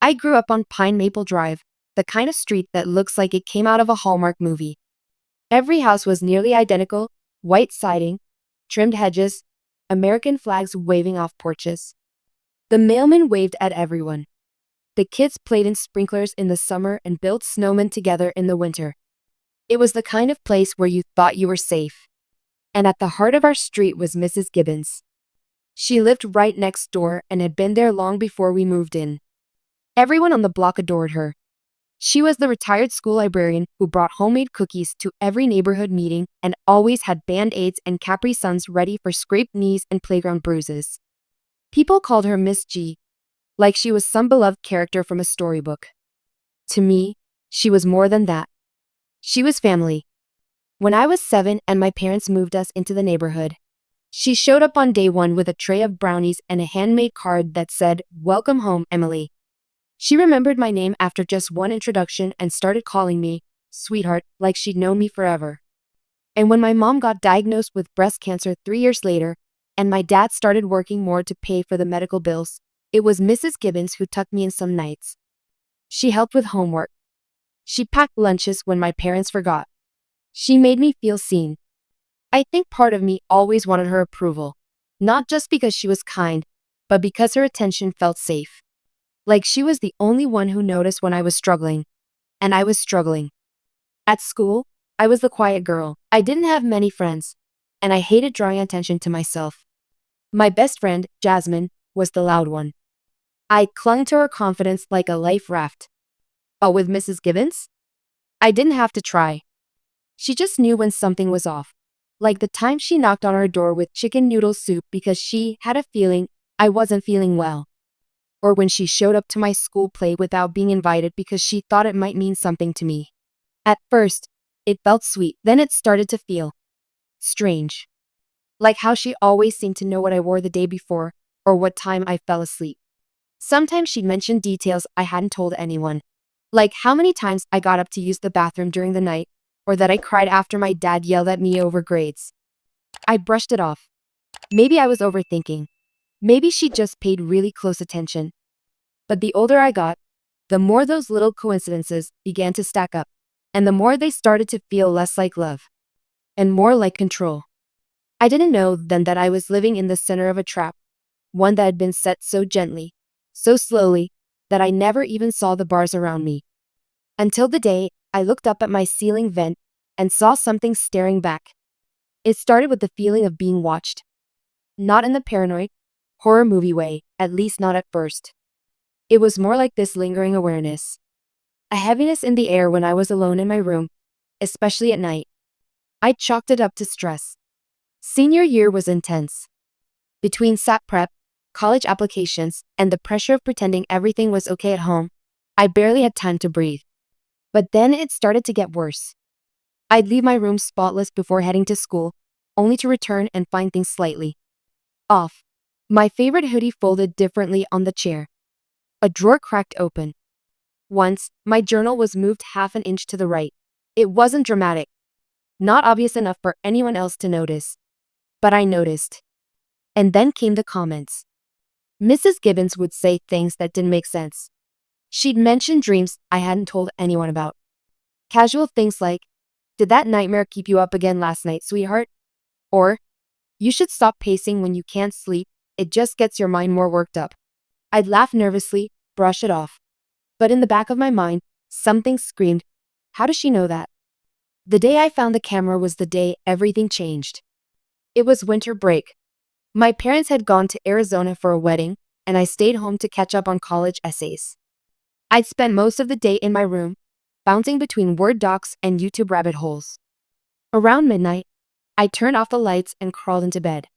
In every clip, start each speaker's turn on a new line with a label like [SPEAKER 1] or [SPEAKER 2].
[SPEAKER 1] I grew up on Pine Maple Drive, the kind of street that looks like it came out of a Hallmark movie. Every house was nearly identical, white siding, trimmed hedges, American flags waving off porches. The mailman waved at everyone. The kids played in sprinklers in the summer and built snowmen together in the winter. It was the kind of place where you thought you were safe. And at the heart of our street was Mrs. Gibbons. She lived right next door and had been there long before we moved in. Everyone on the block adored her. She was the retired school librarian who brought homemade cookies to every neighborhood meeting and always had Band-Aids and Capri Suns ready for scraped knees and playground bruises. People called her Miss G, like she was some beloved character from a storybook. To me, she was more than that. She was family. When I was 7 and my parents moved us into the neighborhood, she showed up on day one with a tray of brownies and a handmade card that said, "Welcome home, Emily." She remembered my name after just one introduction and started calling me sweetheart like she'd known me forever. And when my mom got diagnosed with breast cancer 3 years later, and my dad started working more to pay for the medical bills, it was Mrs. Gibbons who tucked me in some nights. She helped with homework. She packed lunches when my parents forgot. She made me feel seen. I think part of me always wanted her approval, not just because she was kind, but because her attention felt safe. Like she was the only one who noticed when I was struggling. And I was struggling. At school, I was the quiet girl. I didn't have many friends, and I hated drawing attention to myself. My best friend, Jasmine, was the loud one. I clung to her confidence like a life raft. But with Mrs. Gibbons, I didn't have to try. She just knew when something was off. Like the time she knocked on our door with chicken noodle soup because she had a feeling I wasn't feeling well. Or when she showed up to my school play without being invited because she thought it might mean something to me. At first, it felt sweet. Then it started to feel strange. Like how she always seemed to know what I wore the day before or what time I fell asleep. Sometimes she'd mention details I hadn't told anyone. Like how many times I got up to use the bathroom during the night, or that I cried after my dad yelled at me over grades. I brushed it off. Maybe I was overthinking. Maybe she just paid really close attention. But the older I got, the more those little coincidences began to stack up, and the more they started to feel less like love, and more like control. I didn't know then that I was living in the center of a trap, one that had been set so gently, so slowly, that I never even saw the bars around me. Until the day I looked up at my ceiling vent and saw something staring back. It started with the feeling of being watched. Not in the paranoid, horror movie way, at least not at first. It was more like this lingering awareness. A heaviness in the air when I was alone in my room, especially at night. I chalked it up to stress. Senior year was intense. Between SAT prep, college applications, and the pressure of pretending everything was okay at home, I barely had time to breathe. But then it started to get worse. I'd leave my room spotless before heading to school, only to return and find things slightly off. My favorite hoodie folded differently on the chair. A drawer cracked open. Once, my journal was moved half an inch to the right. It wasn't dramatic, not obvious enough for anyone else to notice. But I noticed. And then came the comments. Mrs. Gibbons would say things that didn't make sense. She'd mention dreams I hadn't told anyone about. Casual things like, "Did that nightmare keep you up again last night, sweetheart?" Or, "You should stop pacing when you can't sleep, it just gets your mind more worked up." I'd laugh nervously, brush it off. But in the back of my mind, something screamed, "How does she know that?" The day I found the camera was the day everything changed. It was winter break. My parents had gone to Arizona for a wedding, and I stayed home to catch up on college essays. I'd spent most of the day in my room, bouncing between Word docs and YouTube rabbit holes. Around midnight, I turned off the lights and crawled into bed.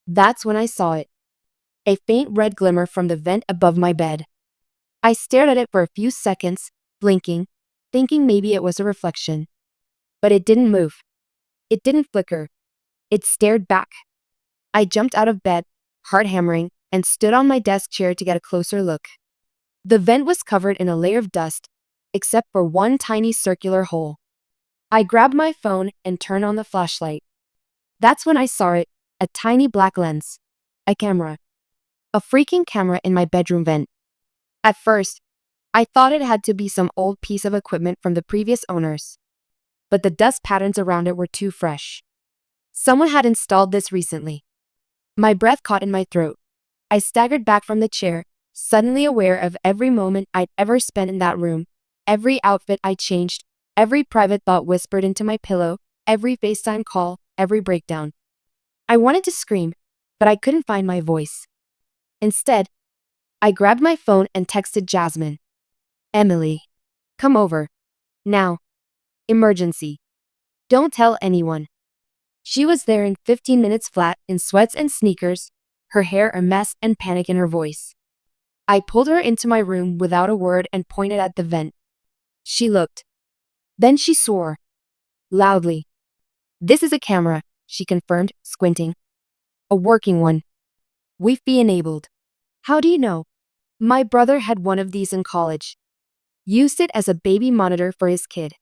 [SPEAKER 1] That's when I saw it. A faint red glimmer from the vent above my bed. I stared at it for a few seconds, blinking, thinking maybe it was a reflection. But it didn't move. It didn't flicker. It stared back. I jumped out of bed, heart hammering, and stood on my desk chair to get a closer look. The vent was covered in a layer of dust, except for one tiny circular hole. I grabbed my phone and turned on the flashlight. That's when I saw it, a tiny black lens. A camera. A freaking camera in my bedroom vent. At first, I thought it had to be some old piece of equipment from the previous owners, but the dust patterns around it were too fresh. Someone had installed this recently. My breath caught in my throat. I staggered back from the chair, suddenly aware of every moment I'd ever spent in that room, every outfit I changed, every private thought whispered into my pillow, every FaceTime call, every breakdown. I wanted to scream, but I couldn't find my voice. Instead, I grabbed my phone and texted Jasmine. Emily, come over. Now. Emergency. Don't tell anyone. She was there in 15 minutes flat, in sweats and sneakers, her hair a mess and panic in her voice. I pulled her into my room without a word and pointed at the vent. She looked. Then she swore. Loudly. This is a camera, she confirmed, squinting. A working one. Wi-Fi enabled. How do you know? My brother had one of these in college. Used it as a baby monitor for his kid.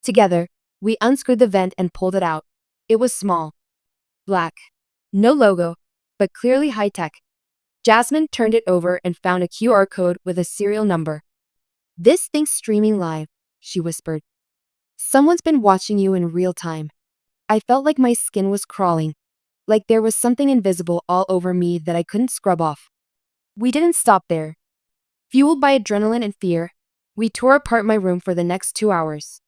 [SPEAKER 1] Together, we unscrewed the vent and pulled it out. It was small. Black. No logo, but clearly high-tech. Jasmine turned it over and found a QR code with a serial number. This thing's streaming live, she whispered. Someone's been watching you in real time. I felt like my skin was crawling, like there was something invisible all over me that I couldn't scrub off. We didn't stop there. Fueled by adrenaline and fear, we tore apart my room for the next 2 hours.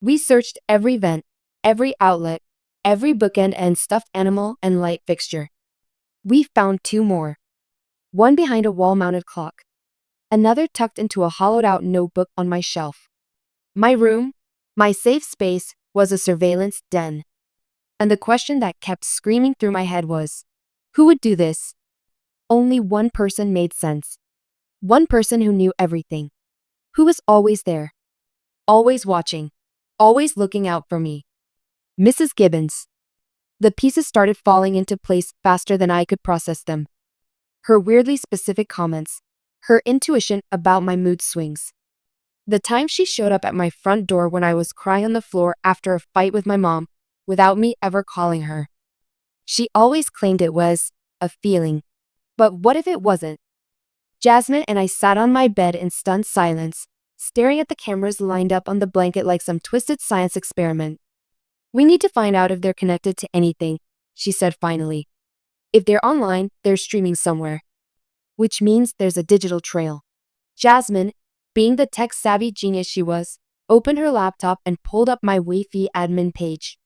[SPEAKER 1] We searched every vent, every outlet, every bookend and stuffed animal and light fixture. We found 2 more. One behind a wall-mounted clock. Another tucked into a hollowed-out notebook on my shelf. My room, my safe space, was a surveillance den. And the question that kept screaming through my head was, who would do this? Only one person made sense. One person who knew everything. Who was always there. Always watching. Always looking out for me. Mrs. Gibbons. The pieces started falling into place faster than I could process them. Her weirdly specific comments. Her intuition about my mood swings. The time she showed up at my front door when I was crying on the floor after a fight with my mom, without me ever calling her. She always claimed it was a feeling. But what if it wasn't? Jasmine and I sat on my bed in stunned silence, staring at the cameras lined up on the blanket like some twisted science experiment. We need to find out if they're connected to anything, she said finally. If they're online, they're streaming somewhere. Which means there's a digital trail. Jasmine, being the tech-savvy genius she was, opened her laptop and pulled up my Wi-Fi admin page.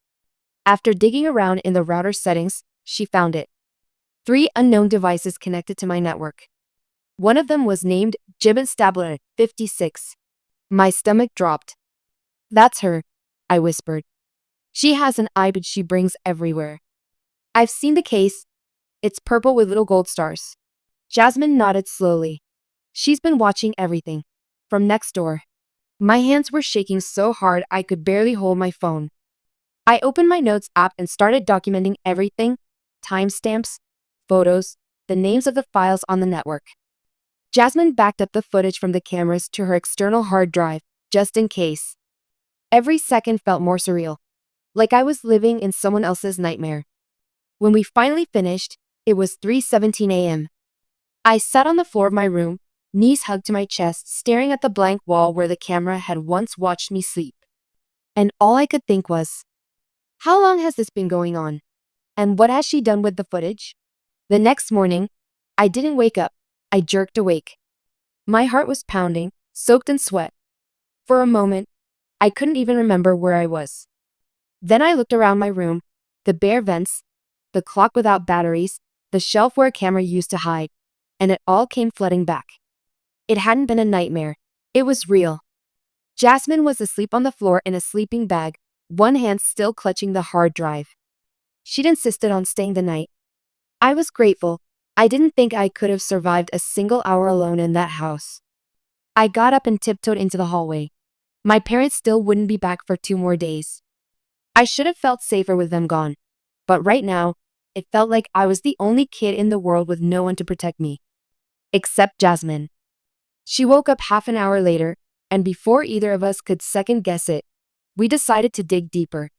[SPEAKER 1] After digging around in the router settings, she found it. 3 unknown devices connected to my network. One of them was named Gibbon Stabler 56. My stomach dropped. That's her, I whispered. She has an iPad she brings everywhere. I've seen the case. It's purple with little gold stars. Jasmine nodded slowly. She's been watching everything. From next door. My hands were shaking so hard I could barely hold my phone. I opened my notes app and started documenting everything. Timestamps, photos, the names of the files on the network. Jasmine backed up the footage from the cameras to her external hard drive, just in case. Every second felt more surreal. Like I was living in someone else's nightmare. When we finally finished, it was 3:17 a.m. I sat on the floor of my room, knees hugged to my chest, staring at the blank wall where the camera had once watched me sleep. And all I could think was, how long has this been going on? And what has she done with the footage? The next morning, I didn't wake up. I jerked awake. My heart was pounding, soaked in sweat. For a moment, I couldn't even remember where I was. Then I looked around my room, the bare vents, the clock without batteries, the shelf where a camera used to hide, and it all came flooding back. It hadn't been a nightmare. It was real. Jasmine was asleep on the floor in a sleeping bag, one hand still clutching the hard drive. She'd insisted on staying the night. I was grateful. I didn't think I could have survived a single hour alone in that house. I got up and tiptoed into the hallway. My parents still wouldn't be back for 2 more days. I should have felt safer with them gone. But right now, it felt like I was the only kid in the world with no one to protect me. Except Jasmine. She woke up half an hour later, and before either of us could second guess it, we decided to dig deeper.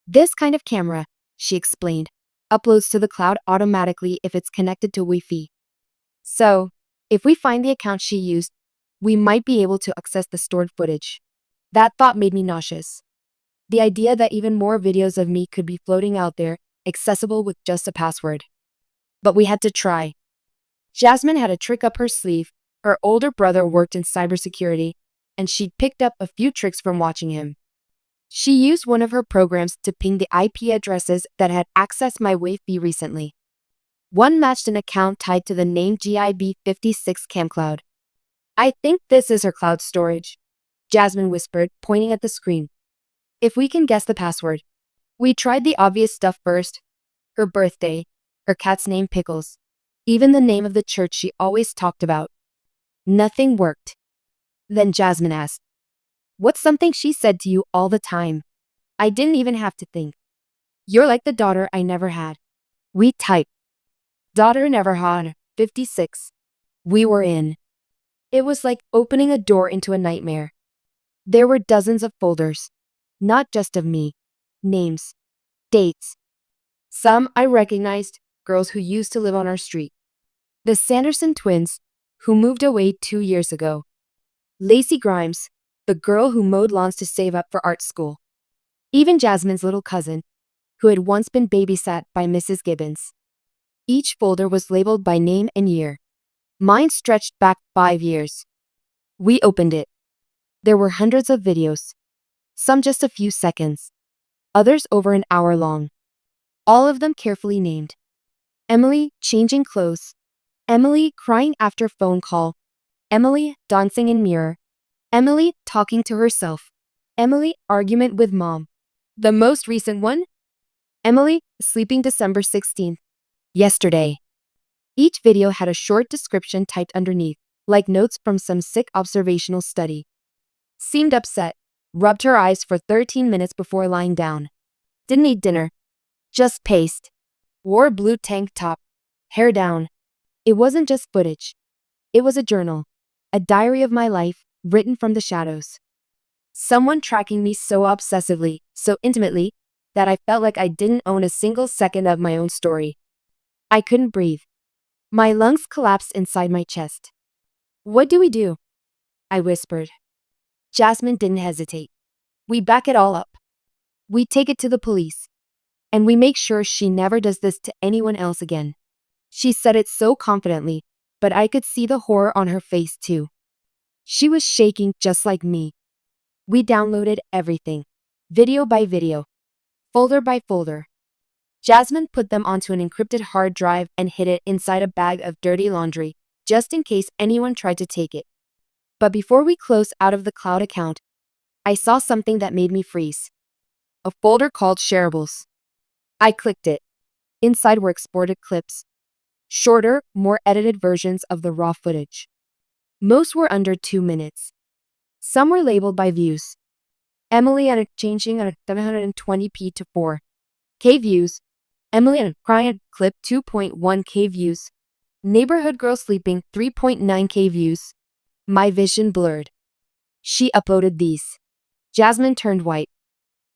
[SPEAKER 1] This kind of camera, she explained, uploads to the cloud automatically if it's connected to Wi-Fi. So, if we find the account she used, we might be able to access the stored footage. That thought made me nauseous. The idea that even more videos of me could be floating out there, accessible with just a password. But we had to try. Jasmine had a trick up her sleeve. Her older brother worked in cybersecurity, and she'd picked up a few tricks from watching him. She used one of her programs to ping the IP addresses that had accessed my Wave B recently. One matched an account tied to the name GIB56 CamCloud. "I think this is her cloud storage," Jasmine whispered, pointing at the screen. "If we can guess the password." We tried the obvious stuff first. Her birthday, her cat's name Pickles, even the name of the church she always talked about. Nothing worked. Then Jasmine asked, "What's something she said to you all the time?" I didn't even have to think. "You're like the daughter I never had." We typed, "Daughter never had, 56. We were in. It was like opening a door into a nightmare. There were dozens of folders, not just of me. Names, dates. Some I recognized, girls who used to live on our street. The Sanderson twins, who moved away 2 years ago. Lacey Grimes, the girl who mowed lawns to save up for art school. Even Jasmine's little cousin, who had once been babysat by Mrs. Gibbons. Each folder was labeled by name and year. Mine stretched back 5 years. We opened it. There were hundreds of videos. Some just a few seconds. Others over an hour long. All of them carefully named. Emily changing clothes. Emily crying after phone call. Emily dancing in mirror. Emily talking to herself. Emily argument with mom. The most recent one? Emily sleeping December 16th. Yesterday. Each video had a short description typed underneath, like notes from some sick observational study. Seemed upset. Rubbed her eyes for 13 minutes before lying down. Didn't eat dinner. Just paced. Wore a blue tank top. Hair down. It wasn't just footage. It was a journal. A diary of my life, written from the shadows. Someone tracking me so obsessively, so intimately, that I felt like I didn't own a single second of my own story. I couldn't breathe. My lungs collapsed inside my chest. "What do we do?" I whispered. Jasmine didn't hesitate. "We back it all up. We take it to the police. And we make sure she never does this to anyone else again." She said it so confidently, but I could see the horror on her face too. She was shaking just like me. We downloaded everything, video by video, folder by folder. Jasmine put them onto an encrypted hard drive and hid it inside a bag of dirty laundry, just in case anyone tried to take it. But before we closed out of the cloud account, I saw something that made me freeze. A folder called Shareables. I clicked it. Inside were exported clips. Shorter, more edited versions of the raw footage. Most were under 2 minutes. Some were labeled by views. Emily and changing at 720p to 4K views. Emily and crying clip 2.1K views. Neighborhood girl sleeping 3.9K views. My vision blurred. She uploaded these. Jasmine turned white.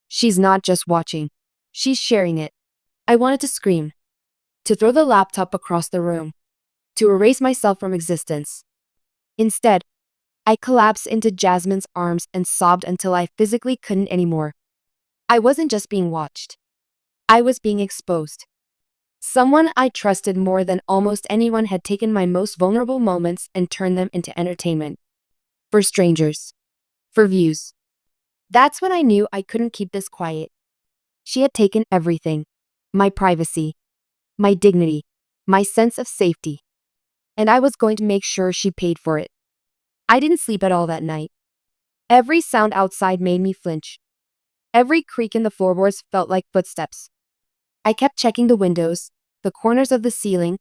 [SPEAKER 1] She's not just watching. She's sharing it. I wanted to scream. To throw the laptop across the room. To erase myself from existence. Instead, I collapsed into Jasmine's arms and sobbed until I physically couldn't anymore. I wasn't just being watched. I was being exposed. Someone I trusted more than almost anyone had taken my most vulnerable moments and turned them into entertainment. For strangers. For views. That's when I knew I couldn't keep this quiet. She had taken everything. My privacy. My dignity. My sense of safety. And I was going to make sure she paid for it. I didn't sleep at all that night. Every sound outside made me flinch. Every creak in the floorboards felt like footsteps. I kept checking the windows, the corners of the ceiling,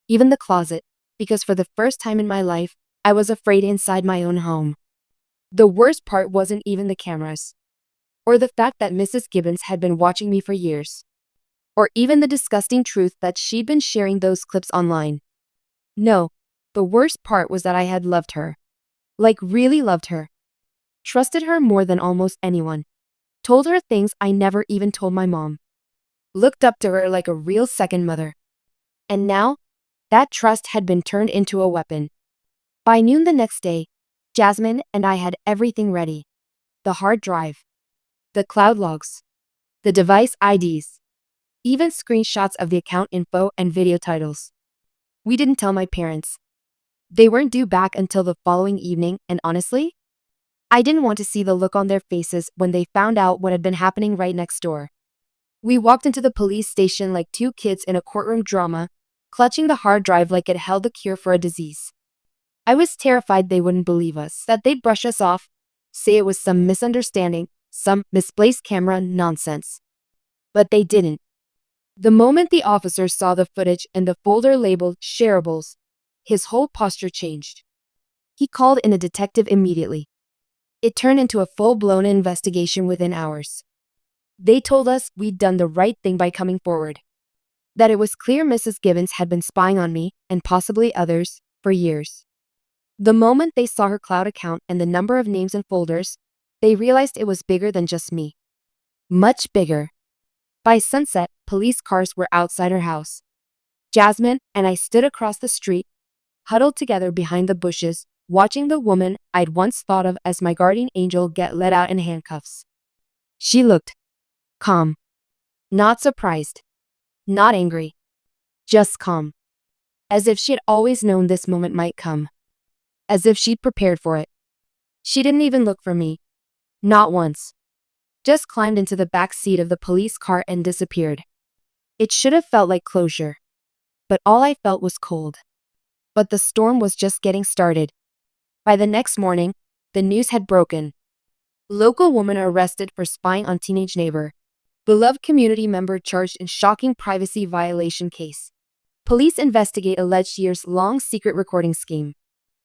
[SPEAKER 1] even the closet, because for the first time in my life, I was afraid inside my own home. The worst part wasn't even the cameras, or the fact that Mrs. Gibbons had been watching me for years, or even the disgusting truth that she'd been sharing those clips online. No, the worst part was that I had loved her. Like really loved her. Trusted her more than almost anyone. Told her things I never even told my mom. Looked up to her like a real second mother. And now, that trust had been turned into a weapon. By noon the next day, Jasmine and I had everything ready. The hard drive, the cloud logs, the device IDs, even screenshots of the account info and video titles. We didn't tell my parents. They weren't due back until the following evening, and honestly, I didn't want to see the look on their faces when they found out what had been happening right next door. We walked into the police station like two kids in a courtroom drama, clutching the hard drive like it held the cure for a disease. I was terrified they wouldn't believe us, that they'd brush us off, say it was some misunderstanding, some misplaced camera nonsense. But they didn't. The moment the officer saw the footage and the folder labeled shareables, his whole posture changed. He called in a detective immediately. It turned into a full-blown investigation within hours. They told us we'd done the right thing by coming forward. That it was clear Mrs. Gibbons had been spying on me, and possibly others, for years. The moment they saw her cloud account and the number of names and folders, they realized it was bigger than just me. Much bigger. By sunset, police cars were outside her house. Jasmine and I stood across the street, huddled together behind the bushes, watching the woman I'd once thought of as my guardian angel get let out in handcuffs. She looked calm. Not surprised. Not angry. Just calm. As if she'd always known this moment might come. As if she'd prepared for it. She didn't even look for me. Not once. Just climbed into the back seat of the police car and disappeared. It should have felt like closure. But all I felt was cold. But the storm was just getting started. By the next morning, the news had broken. Local woman arrested for spying on teenage neighbor. Beloved community member charged in shocking privacy violation case. Police investigate alleged years-long secret recording scheme.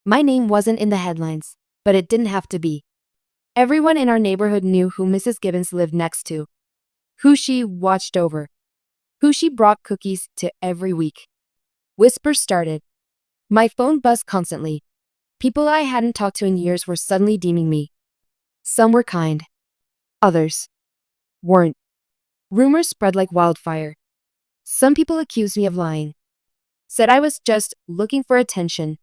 [SPEAKER 1] My name wasn't in the headlines, but it didn't have to be. Everyone in our neighborhood knew who Mrs. Gibbons lived next to, who she watched over, who she brought cookies to every week. Whispers started. My phone buzzed constantly. People I hadn't talked to in years were suddenly deeming me. Some were kind. Others weren't. Rumors spread like wildfire. Some people accused me of lying. Said I was just looking for attention.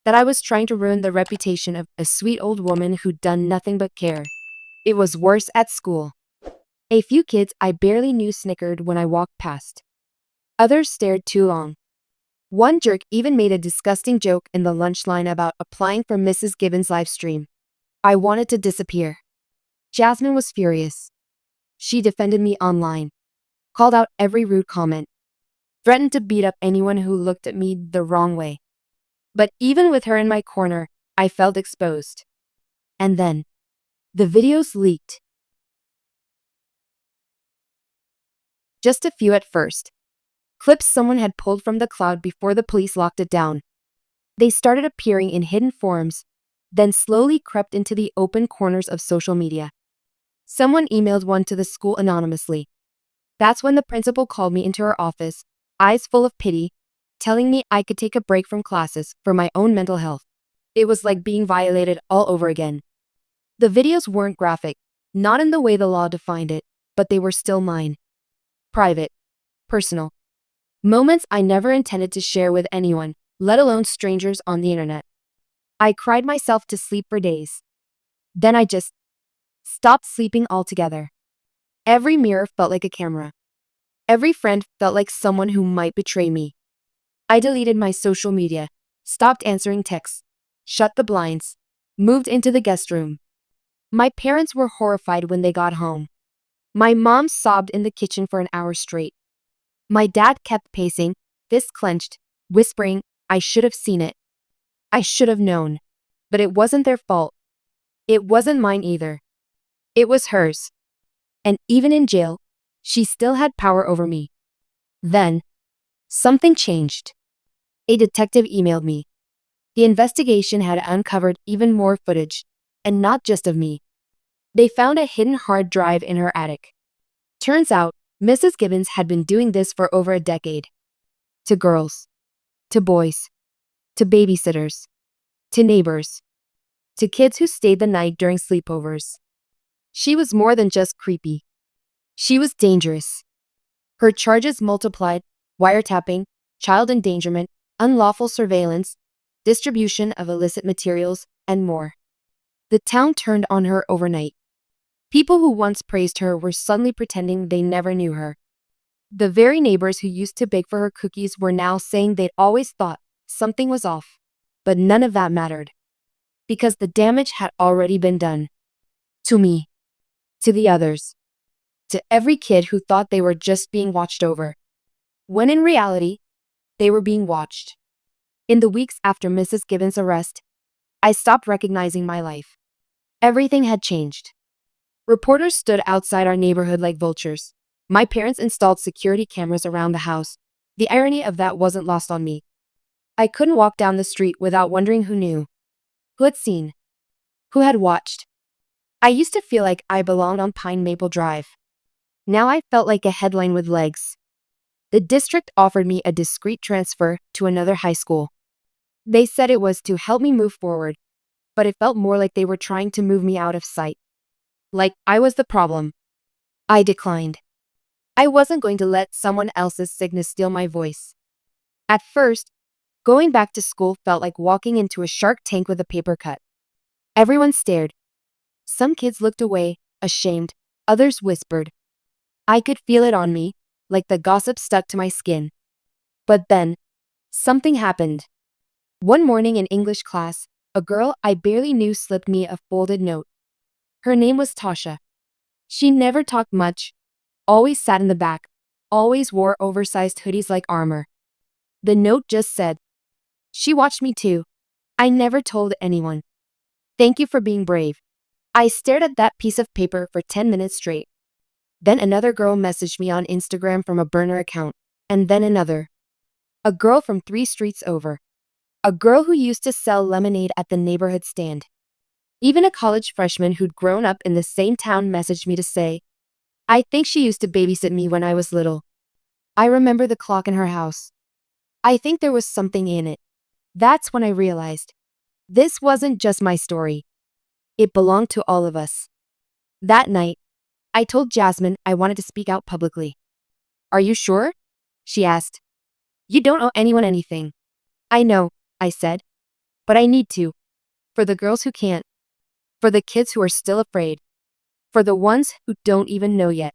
[SPEAKER 1] That I was trying to ruin the reputation of a sweet old woman who'd done nothing but care. It was worse at school. A few kids I barely knew snickered when I walked past. Others stared too long. One jerk even made a disgusting joke in the lunch line about applying for Mrs. Gibbons' live stream. I wanted to disappear. Jasmine was furious. She defended me online, called out every rude comment, threatened to beat up anyone who looked at me the wrong way. But even with her in my corner, I felt exposed. And then, the videos leaked. Just a few at first. Clips someone had pulled from the cloud before the police locked it down. They started appearing in hidden forums, then slowly crept into the open corners of social media. Someone emailed one to the school anonymously. That's when the principal called me into her office, eyes full of pity, telling me I could take a break from classes for my own mental health. It was like being violated all over again. The videos weren't graphic, not in the way the law defined it, but they were still mine. Private. Personal. Moments I never intended to share with anyone, let alone strangers on the internet. I cried myself to sleep for days. Then I just stopped sleeping altogether. Every mirror felt like a camera. Every friend felt like someone who might betray me. I deleted my social media, stopped answering texts, shut the blinds, moved into the guest room. My parents were horrified when they got home. My mom sobbed in the kitchen for an hour straight. My dad kept pacing, fists clenched, whispering, I should have seen it. I should have known. But it wasn't their fault. It wasn't mine either. It was hers. And even in jail, she still had power over me. Then, something changed. A detective emailed me. The investigation had uncovered even more footage, and not just of me. They found a hidden hard drive in her attic. Turns out, Mrs. Gibbons had been doing this for over a decade. To girls. To boys. To babysitters. To neighbors. To kids who stayed the night during sleepovers. She was more than just creepy. She was dangerous. Her charges multiplied: wiretapping, child endangerment, unlawful surveillance, distribution of illicit materials, and more. The town turned on her overnight. People who once praised her were suddenly pretending they never knew her. The very neighbors who used to bake for her cookies were now saying they'd always thought something was off. But none of that mattered, because the damage had already been done. To me, to the others, to every kid who thought they were just being watched over, when in reality, they were being watched. In the weeks after Mrs. Gibbons' arrest, I stopped recognizing my life. Everything had changed. Reporters stood outside our neighborhood like vultures. My parents installed security cameras around the house. The irony of that wasn't lost on me. I couldn't walk down the street without wondering who knew, who had seen, who had watched. I used to feel like I belonged on Pine Maple Drive. Now I felt like a headline with legs. The district offered me a discreet transfer to another high school. They said it was to help me move forward, but it felt more like they were trying to move me out of sight. Like I was the problem. I declined. I wasn't going to let someone else's sickness steal my voice. At first, going back to school felt like walking into a shark tank with a paper cut. Everyone stared. Some kids looked away, ashamed. Others whispered. I could feel it on me, like the gossip stuck to my skin. But then, something happened. One morning in English class, a girl I barely knew slipped me a folded note. Her name was Tasha. She never talked much, always sat in the back, always wore oversized hoodies like armor. The note just said, "She watched me too. I never told anyone. Thank you for being brave." I stared at that piece of paper for 10 minutes straight. Then another girl messaged me on Instagram from a burner account, and then another. A girl from 3 streets over. A girl who used to sell lemonade at the neighborhood stand. Even a college freshman who'd grown up in the same town messaged me to say, "I think she used to babysit me when I was little. I remember the clock in her house." I think there was something in it. That's when I realized. This wasn't just my story. It belonged to all of us. That night, I told Jasmine I wanted to speak out publicly. "Are you sure?" she asked. "You don't owe anyone anything." "I know," I said. "But I need to. For the girls who can't. For the kids who are still afraid. For the ones who don't even know yet."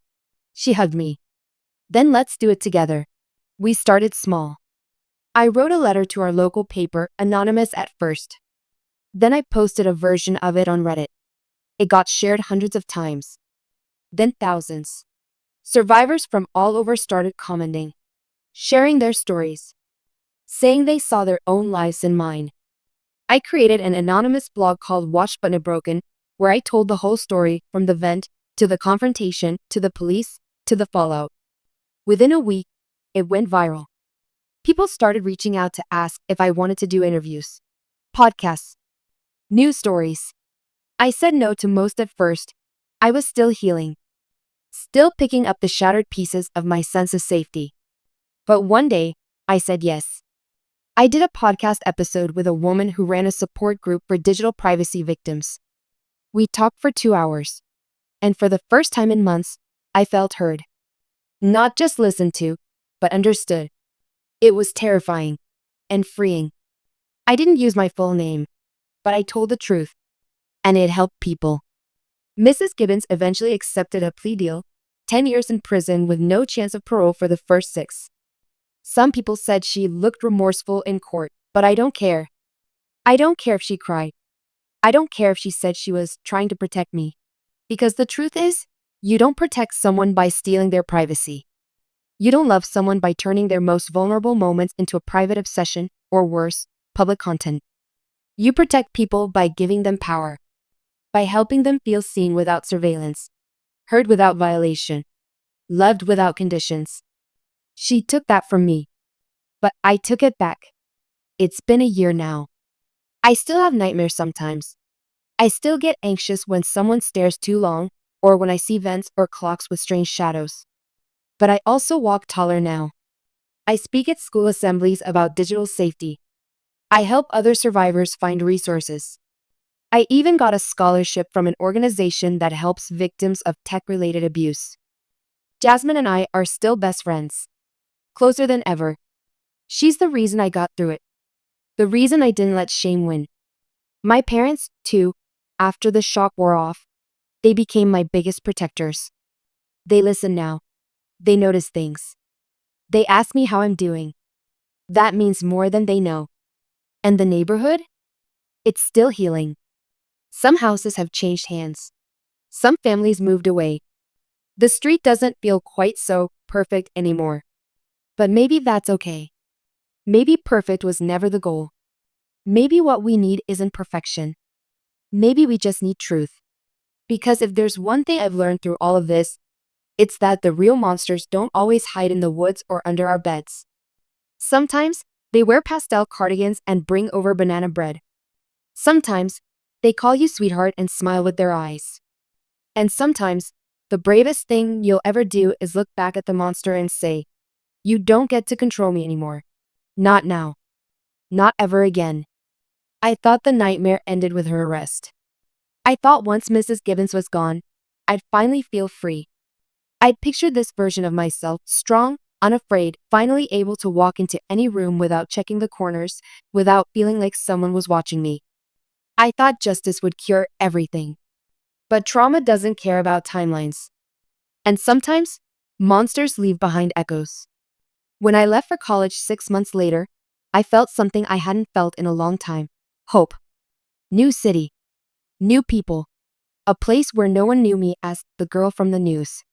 [SPEAKER 1] She hugged me. "Then let's do it together." We started small. I wrote a letter to our local paper, anonymous at first. Then I posted a version of it on Reddit. It got shared hundreds of times. Then thousands. Survivors from all over started commenting, sharing their stories, saying they saw their own lives in mine. I created an anonymous blog called Watch Button Broken, where I told the whole story from the vent, to the confrontation, to the police, to the fallout. Within a week, it went viral. People started reaching out to ask if I wanted to do interviews, podcasts, news stories. I said no to most at first. I was still healing, still picking up the shattered pieces of my sense of safety. But one day, I said yes. I did a podcast episode with a woman who ran a support group for digital privacy victims. We talked for 2 hours. And for the first time in months, I felt heard. Not just listened to, but understood. It was terrifying and freeing. I didn't use my full name, but I told the truth, and it helped people. Mrs. Gibbons eventually accepted a plea deal, 10 years in prison with no chance of parole for the first 6. Some people said she looked remorseful in court, but I don't care. I don't care if she cried. I don't care if she said she was trying to protect me. Because the truth is, you don't protect someone by stealing their privacy. You don't love someone by turning their most vulnerable moments into a private obsession, or worse, public content. You protect people by giving them power, by helping them feel seen without surveillance, heard without violation, loved without conditions. She took that from me, but I took it back. It's been a year now. I still have nightmares sometimes. I still get anxious when someone stares too long, or when I see vents or clocks with strange shadows. But I also walk taller now. I speak at school assemblies about digital safety. I help other survivors find resources. I even got a scholarship from an organization that helps victims of tech-related abuse. Jasmine and I are still best friends. Closer than ever. She's the reason I got through it. The reason I didn't let shame win. My parents, too, after the shock wore off, they became my biggest protectors. They listen now. They notice things. They ask me how I'm doing. That means more than they know. And the neighborhood? It's still healing. Some houses have changed hands. Some families moved away. The street doesn't feel quite so perfect anymore. But maybe that's okay. Maybe perfect was never the goal. Maybe what we need isn't perfection. Maybe we just need truth. Because if there's one thing I've learned through all of this, it's that the real monsters don't always hide in the woods or under our beds. Sometimes, they wear pastel cardigans and bring over banana bread. Sometimes, they call you sweetheart and smile with their eyes. And sometimes, the bravest thing you'll ever do is look back at the monster and say, "You don't get to control me anymore. Not now. Not ever again." I thought the nightmare ended with her arrest. I thought once Mrs. Gibbons was gone, I'd finally feel free. I'd pictured this version of myself, strong, unafraid, finally able to walk into any room without checking the corners, without feeling like someone was watching me. I thought justice would cure everything. But trauma doesn't care about timelines. And sometimes, monsters leave behind echoes. When I left for college 6 months later, I felt something I hadn't felt in a long time. Hope. New city. New people. A place where no one knew me as the girl from the news.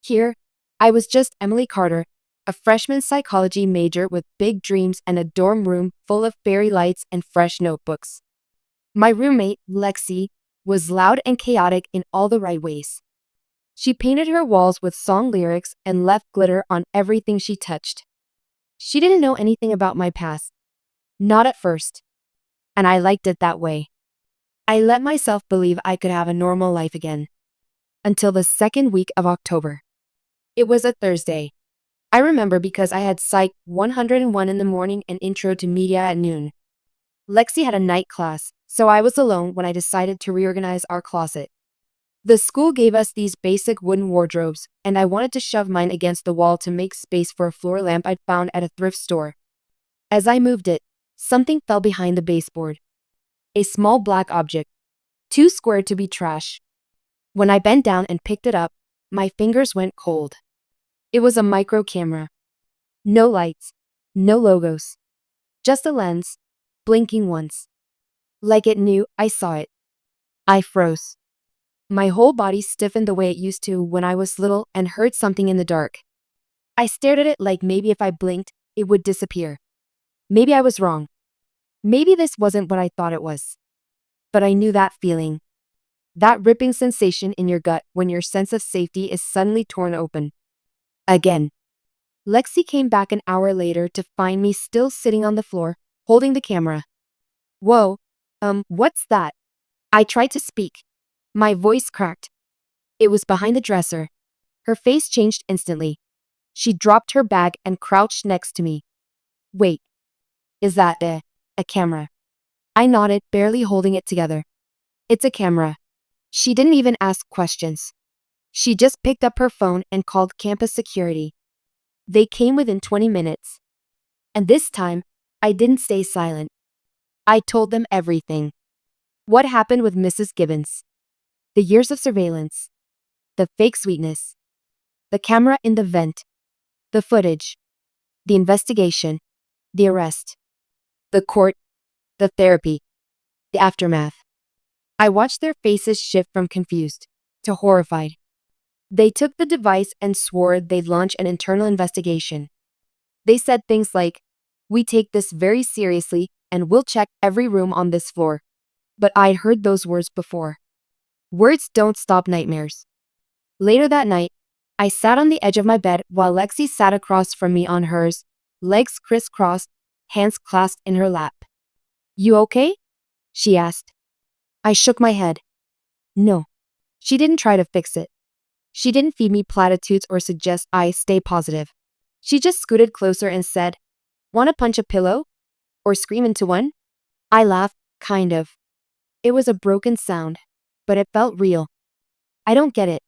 [SPEAKER 1] Here, I was just Emily Carter, a freshman psychology major with big dreams and a dorm room full of fairy lights and fresh notebooks. My roommate, Lexi, was loud and chaotic in all the right ways. She painted her walls with song lyrics and left glitter on everything she touched. She didn't know anything about my past. Not at first. And I liked it that way. I let myself believe I could have a normal life again. Until the second week of October. It was a Thursday. I remember because I had Psych 101 in the morning and Intro to Media at noon. Lexi had a night class, so I was alone when I decided to reorganize our closet. The school gave us these basic wooden wardrobes, and I wanted to shove mine against the wall to make space for a floor lamp I'd found at a thrift store. As I moved it, something fell behind the baseboard. A small black object, too square to be trash. When I bent down and picked it up, my fingers went cold. It was a micro camera. No lights, no logos. Just a lens, blinking once. Like it knew I saw it. I froze. My whole body stiffened the way it used to when I was little and heard something in the dark. I stared at it like maybe if I blinked, it would disappear. Maybe I was wrong. Maybe this wasn't what I thought it was. But I knew that feeling. That ripping sensation in your gut when your sense of safety is suddenly torn open. Again. Lexi came back an hour later to find me still sitting on the floor, holding the camera. Whoa, what's that? I tried to speak. My voice cracked. It was behind the dresser. Her face changed instantly. She dropped her bag and crouched next to me. Wait. Is that a camera? I nodded, barely holding it together. It's a camera. She didn't even ask questions. She just picked up her phone and called campus security. They came within 20 minutes. And this time, I didn't stay silent. I told them everything. What happened with Mrs. Gibbons? The years of surveillance. The fake sweetness. The camera in the vent. The footage. The investigation. The arrest. The court. The therapy. The aftermath. I watched their faces shift from confused to horrified. They took the device and swore they'd launch an internal investigation. They said things like, "We take this very seriously and we'll check every room on this floor." But I'd heard those words before. Words don't stop nightmares. Later that night, I sat on the edge of my bed while Lexi sat across from me on hers, legs crisscrossed, hands clasped in her lap. "You okay?" she asked. I shook my head. No. She didn't try to fix it. She didn't feed me platitudes or suggest I stay positive. She just scooted closer and said, "Want to punch a pillow? Or scream into one?" I laughed, kind of. It was a broken sound, but it felt real. "I don't get it,"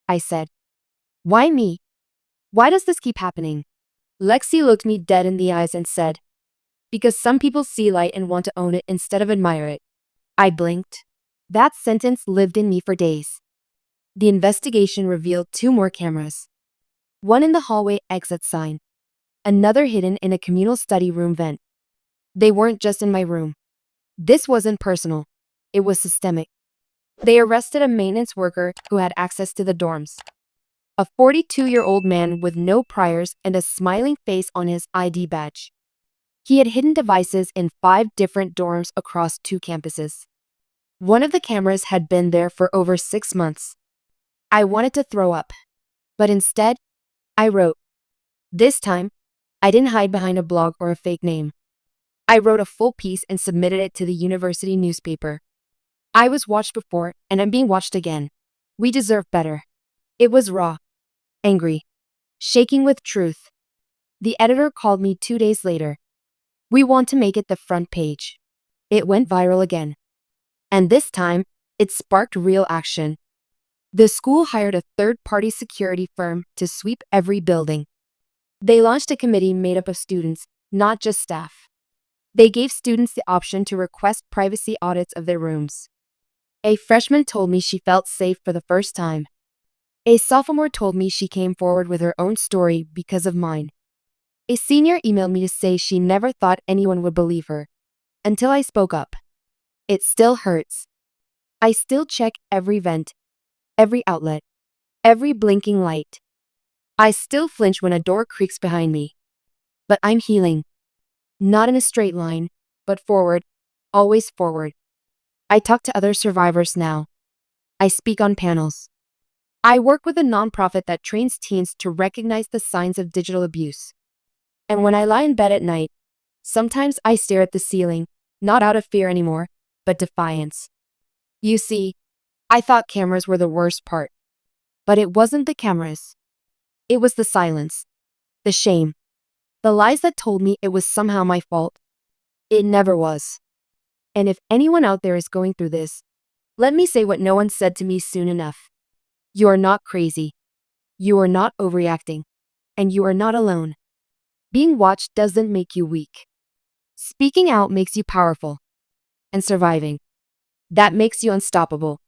[SPEAKER 1] I said. "Why me? Why does this keep happening?" Lexi looked me dead in the eyes and said, "Because some people see light and want to own it instead of admire it." I blinked. That sentence lived in me for days. The investigation revealed two more cameras. One in the hallway exit sign, another hidden in a communal study room vent. They weren't just in my room. This wasn't personal. It was systemic. They arrested a maintenance worker who had access to the dorms. A 42-year-old man with no priors and a smiling face on his ID badge. He had hidden devices in 5 different dorms across 2 campuses. One of the cameras had been there for over 6 months. I wanted to throw up, but instead, I wrote. This time, I didn't hide behind a blog or a fake name. I wrote a full piece and submitted it to the university newspaper. I was watched before, and I'm being watched again. We deserve better. It was raw, angry, shaking with truth. The editor called me 2 days later. We want to make it the front page. It went viral again. And this time, it sparked real action. The school hired a third-party security firm to sweep every building. They launched a committee made up of students, not just staff. They gave students the option to request privacy audits of their rooms. A freshman told me she felt safe for the first time. A sophomore told me she came forward with her own story because of mine. A senior emailed me to say she never thought anyone would believe her. Until I spoke up. It still hurts. I still check every vent, every outlet, every blinking light. I still flinch when a door creaks behind me. But I'm healing. Not in a straight line, but forward, always forward. I talk to other survivors now. I speak on panels. I work with a nonprofit that trains teens to recognize the signs of digital abuse. And when I lie in bed at night, sometimes I stare at the ceiling, not out of fear anymore, but defiance. You see, I thought cameras were the worst part. But it wasn't the cameras. It was the silence, the shame, the lies that told me it was somehow my fault. It never was. And if anyone out there is going through this, let me say what no one said to me soon enough. You are not crazy. You are not overreacting. And you are not alone. Being watched doesn't make you weak. Speaking out makes you powerful. And surviving, that makes you unstoppable.